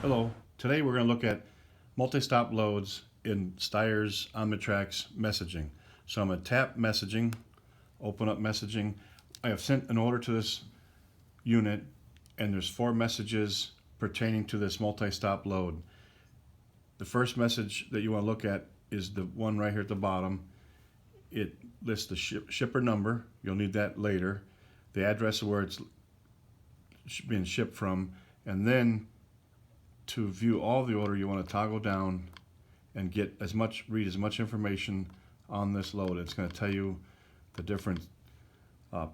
Hello. Today we're going to look at multi-stop loads in Steyer's Omnitracs messaging. So I'm going to tap messaging, open up messaging. I have sent an order to this unit and there's 4 messages pertaining to this multi-stop load. The first message that you want to look at is the one right here at the bottom. It lists the shipper number. You'll need that later. The address of where it's being shipped from, and then to view all the order, you want to toggle down and read as much information on this load. It's going to tell you the different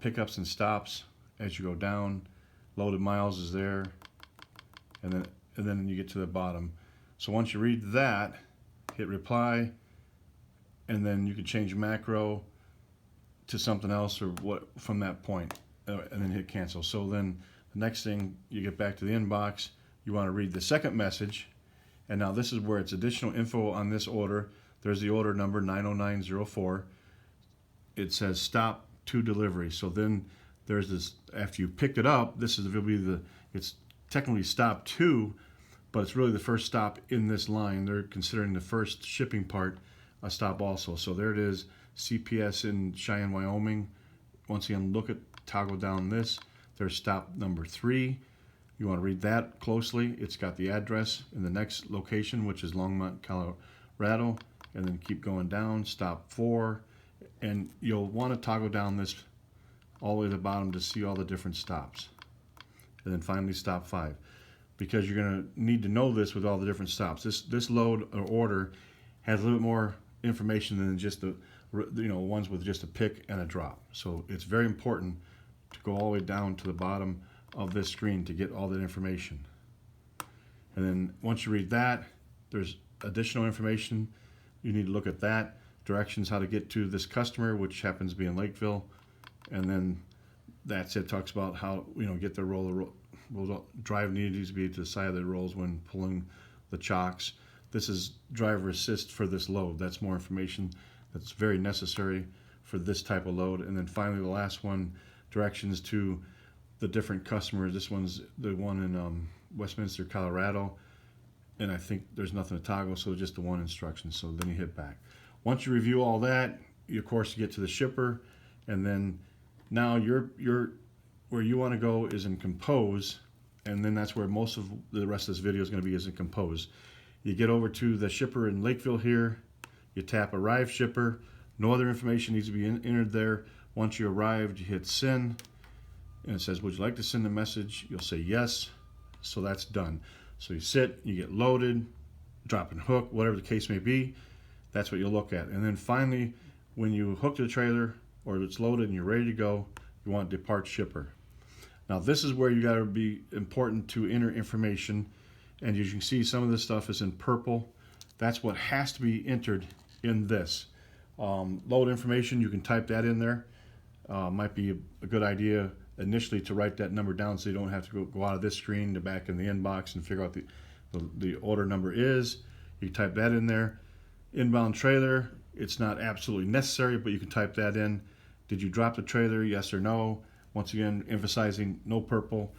pickups and stops as you go down. Loaded miles is there, and then you get to the bottom. So once you read that, hit reply, and then you can change macro to something else or what from that point, and then hit cancel. So then the next thing, you get back to the inbox. You want to read the second message, and now this is where it's additional info on this order. There's the order number 90904. It says stop to delivery. So then there's this, after you picked it up, this is it's technically stop to, but it's really the first stop in this line. They're considering the first shipping part a stop also. So there it is, CPS in Cheyenne, Wyoming. Once again, toggle down this. There's stop number 3. You want to read that closely. It's got the address in the next location, which is Longmont, Colorado, and then keep going down, stop 4, and you'll want to toggle down this all the way to the bottom to see all the different stops. And then finally stop 5, because you're going to need to know this with all the different stops. This load or order has a little bit more information than just the ones with just a pick and a drop. So it's very important to go all the way down to the bottom of this screen to get all that information. And then once you read that, there's additional information. You need to look at that. Directions how to get to this customer, which happens to be in Lakeville. And then that's it. Talks about how get the drive needs to be to the side of the rolls when pulling the chocks. This is driver assist for this load. That's more information that's very necessary for this type of load. And then finally the last one, directions to the different customers. This one's the one in Westminster, Colorado, and I think there's nothing to toggle, so just the one instruction. So then you hit back. Once you review all that, you of course get to the shipper, and then now you're where you want to go is in compose, and then that's where most of the rest of this video is going to be, is in compose. You get over to the shipper in Lakeville here, you tap arrive shipper. No other information needs to be entered there. Once you arrived, you hit send, and it says, would you like to send a message? You'll say yes. So that's done. So you sit, you get loaded, drop and hook, whatever the case may be. That's what you'll look at. And then finally, when you hook to the trailer or it's loaded and you're ready to go, you want depart shipper. Now this is where you got to be important to enter information. And as you can see, some of this stuff is in purple. That's what has to be entered in this. Load information, you can type that in there. Might be a good idea initially to write that number down so you don't have to go out of this screen to back in the inbox and figure out the order number is. You type that in there. Inbound trailer, it's not absolutely necessary, but you can type that in. Did you drop the trailer, yes or no? Once again, emphasizing no purple.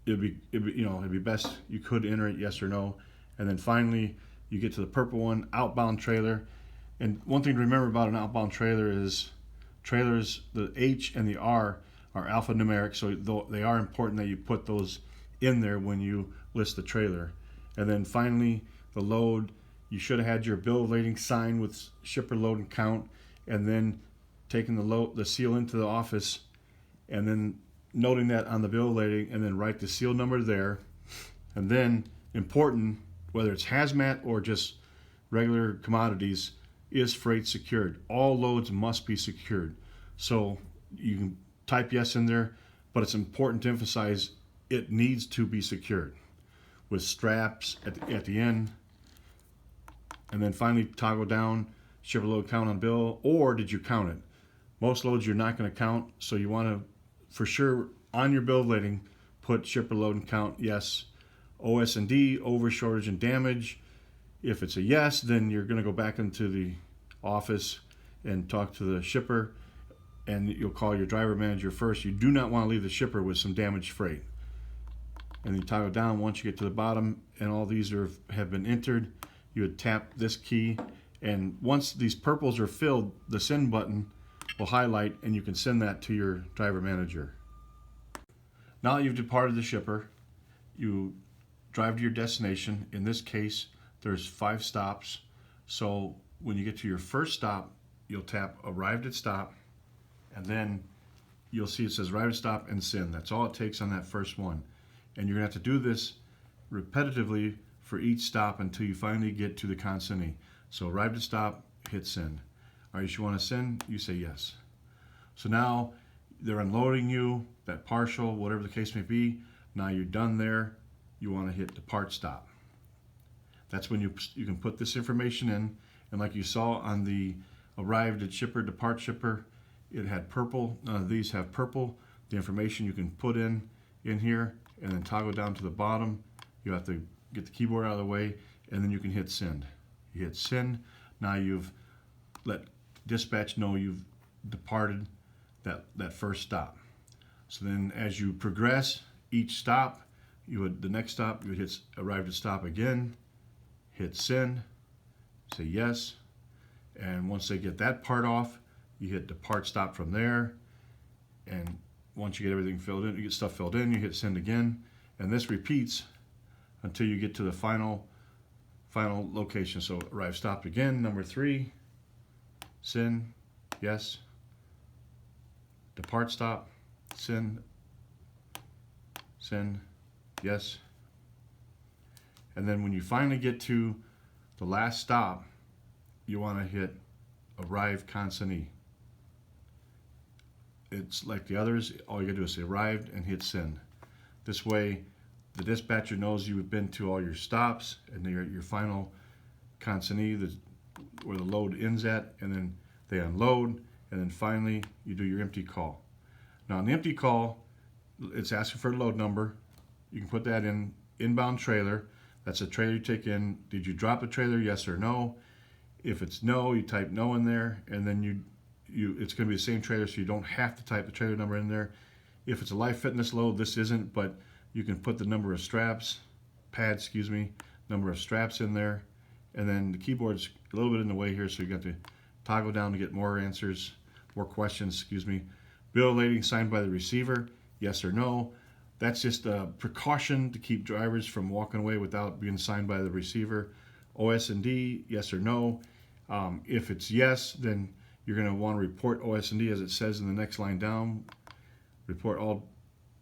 It'd be best you could enter it yes or no. And then finally you get to the purple one, outbound trailer. And one thing to remember about an outbound trailer is trailers, the H and the R are alphanumeric, so they are important that you put those in there when you list the trailer. And then finally, the load, you should have had your bill of lading signed with shipper load and count, and then taking the seal into the office, and then noting that on the bill of lading, and then write the seal number there. And then, important, whether it's hazmat or just regular commodities, is freight secured. All loads must be secured. So you can type yes in there, but it's important to emphasize it needs to be secured with straps at the end. And then finally toggle down shipper load count on bill, or did you count it? Most loads you're not going to count, so you want to for sure on your bill of lading put shipper load and count yes. OS&D, over, shortage, and damage. If it's a yes, then you're going to go back into the office and talk to the shipper, and you'll call your driver manager first. You do not want to leave the shipper with some damaged freight. and you toggle down. Once you get to the bottom and all these have been entered, you would tap this key, and once these purples are filled, the send button will highlight and you can send that to your driver manager. Now that you've departed the shipper, you drive to your destination. In this case, there's 5 stops. So when you get to your first stop, you'll tap arrived at stop, and then you'll see it says arrived at stop and send. That's all it takes on that first one. And you're gonna have to do this repetitively for each stop until you finally get to the consignee. So arrived at stop, hit send. All right, you wanna send, you say yes. So now they're unloading you, that partial, whatever the case may be. Now you're done there, you wanna hit depart stop. That's when you can put this information in, and like you saw on the arrived at shipper, depart shipper, it had purple. None of these have purple. The information you can put in here, and then toggle down to the bottom. You have to get the keyboard out of the way, and then you can hit send. You hit send. Now you've let dispatch know you've departed that first stop. So then as you progress each stop, the next stop, you would hit arrived at stop again, hit send, say yes, and once they get that part off, you hit depart stop from there, and once you get everything filled in, you get stuff filled in, you hit send again, and this repeats until you get to the final location. So arrive stop again, number 3, send, yes, depart stop, send, yes, and then when you finally get to the last stop, you want to hit arrive consignee. It's like the others, all you gotta do is say arrived and hit send. This way the dispatcher knows you've been to all your stops and your final consignee, where the load ends at, and then they unload, and then finally you do your empty call. Now on the empty call, it's asking for a load number. You can put that in inbound trailer. That's a trailer you take in. Did you drop the trailer, yes or no? If it's no, you type no in there, and then it's going to be the same trailer, so you don't have to type the trailer number in there. If it's a live fitness load, this isn't, but you can put the number of number of straps in there, and then the keyboard's a little bit in the way here, so you got to toggle down to get more questions. Bill of lading signed by the receiver, yes or no. That's just a precaution to keep drivers from walking away without being signed by the receiver. OS&D, yes or no. If it's yes, then you're going to want to report OS&D, as it says in the next line down. Report all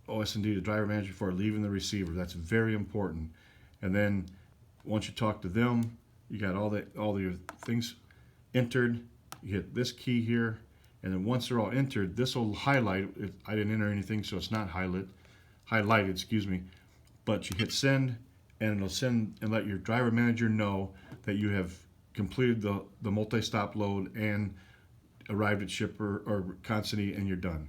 OS&D to driver manager before leaving the receiver. That's very important. And then once you talk to them, you got all your things entered. You hit this key here, and then once they're all entered, this will highlight. I didn't enter anything, so it's not highlighted. But you hit send, and it'll send and let your driver manager know that you have completed the multi-stop load and arrived at shipper or consignee, and you're done.